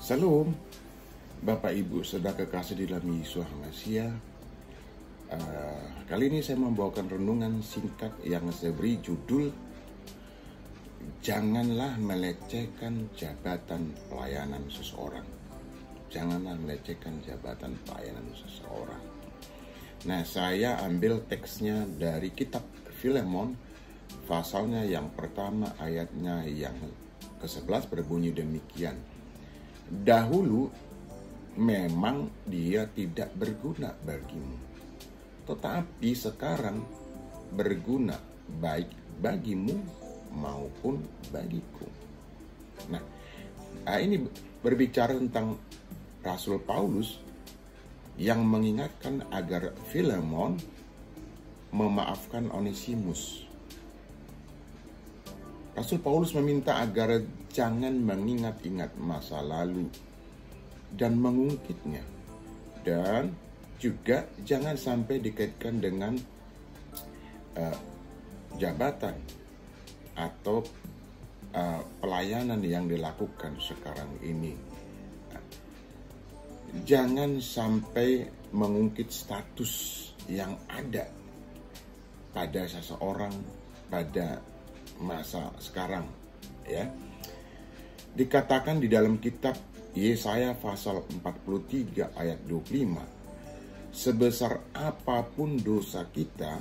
Salam, Bapak Ibu Saudara kekasih di dalam Yesus Masia. Kali ini saya membawakan renungan singkat yang saya beri judul Janganlah melecehkan jabatan pelayanan seseorang. Janganlah melecehkan jabatan pelayanan seseorang. Nah, saya ambil teksnya dari kitab Filemon, pasalnya yang pertama, ayatnya yang ke-11 berbunyi demikian. Dahulu memang dia tidak berguna bagimu, tetapi sekarang berguna baik bagimu maupun bagiku. Nah, ini berbicara tentang Rasul Paulus yang mengingatkan agar Filemon memaafkan Onesimus. Rasul Paulus meminta agar jangan mengingat-ingat masa lalu dan mengungkitnya, dan juga jangan sampai dikaitkan dengan jabatan atau pelayanan yang dilakukan sekarang ini. Jangan sampai mengungkit status yang ada pada seseorang pada masa sekarang, ya. Dikatakan di dalam kitab Yesaya pasal 43 ayat 25, sebesar apapun dosa kita,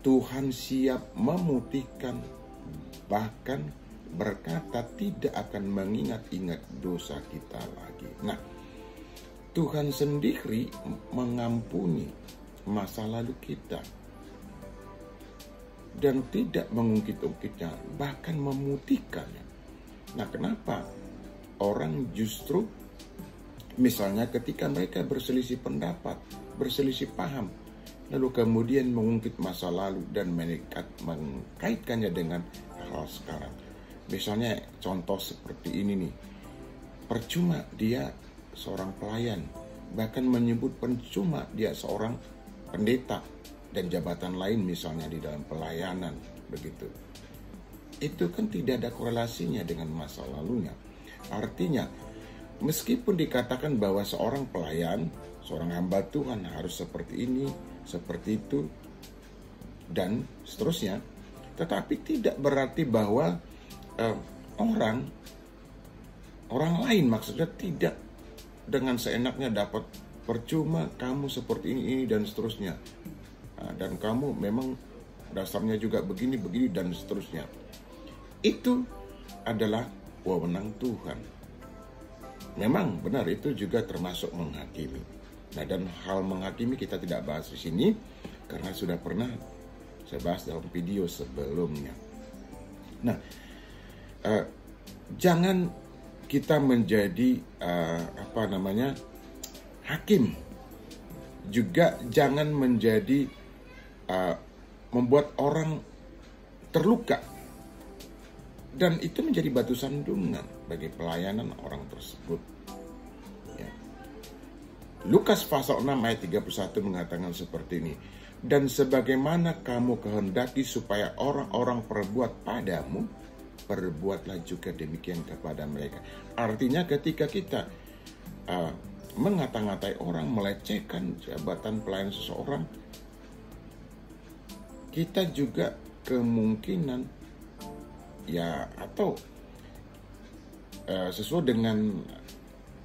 Tuhan siap memutihkan, bahkan berkata tidak akan mengingat-ingat dosa kita lagi. Nah, Tuhan sendiri mengampuni masa lalu kita dan tidak mengungkit-ungkitnya, bahkan memutihkannya. Nah, kenapa orang justru misalnya ketika mereka berselisih pendapat, berselisih paham, lalu kemudian mengungkit masa lalu dan mengkaitkannya dengan hal sekarang. Misalnya contoh seperti ini nih, percuma dia seorang pelayan, bahkan menyebut percuma dia seorang pendeta dan jabatan lain misalnya di dalam pelayanan, begitu. Itu kan tidak ada korelasinya dengan masa lalunya. Artinya, meskipun dikatakan bahwa seorang pelayan, seorang hamba Tuhan harus seperti ini, seperti itu, dan seterusnya, tetapi tidak berarti bahwa orang lain maksudnya tidak dengan seenaknya dapat percuma kamu seperti ini dan seterusnya. Dan kamu memang dasarnya juga begini dan seterusnya. Itu adalah wewenang Tuhan. Memang benar, itu juga termasuk menghakimi. Nah, dan hal menghakimi kita tidak bahas di sini karena sudah pernah saya bahas dalam video sebelumnya. Nah, jangan kita menjadi hakim. Juga jangan menjadi membuat orang terluka, dan itu menjadi batu sandungan bagi pelayanan orang tersebut, ya. Lukas pasal 6 ayat 31 mengatakan seperti ini, dan sebagaimana kamu kehendaki supaya orang-orang perbuat padamu, perbuatlah juga demikian kepada mereka. Artinya ketika kita mengata-ngatai orang, melecehkan jabatan pelayan seseorang, kita juga kemungkinan atau sesuai dengan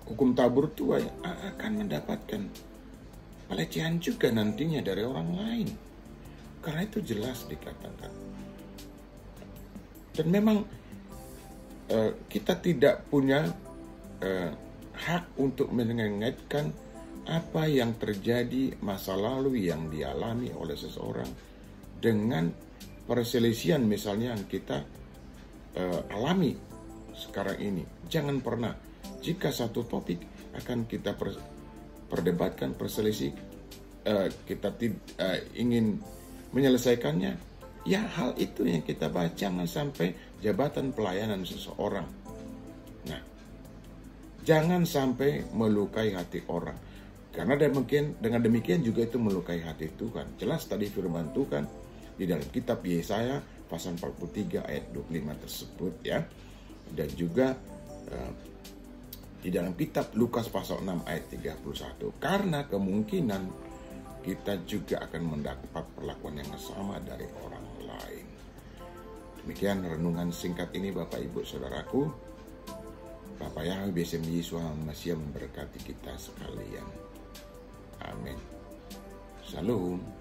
hukum tabur tua akan mendapatkan pelecehan juga nantinya dari orang lain. Karena itu jelas dikatakan. Dan memang kita tidak punya hak untuk mengaitkan apa yang terjadi masa lalu yang dialami oleh seseorang dengan perselisihan misalnya yang kita alami sekarang ini. Jangan pernah, jika satu topik akan kita perdebatkan, perselisih, kita ingin menyelesaikannya, ya hal itu yang kita bahas. Jangan sampai jabatan pelayanan seseorang. Nah, jangan sampai melukai hati orang, karena dengan demikian juga itu melukai hati Tuhan. Jelas tadi firman Tuhan di dalam kitab Yesaya pasal 43 ayat 25 tersebut, ya. Dan juga di dalam kitab Lukas pasal 6 ayat 31. Karena kemungkinan kita juga akan mendapat perlakuan yang sama dari orang lain. Demikian renungan singkat ini Bapak Ibu Saudaraku. Bapak Yahweh BSM Yesus Masih memberkati kita sekalian. Amin. Shalom.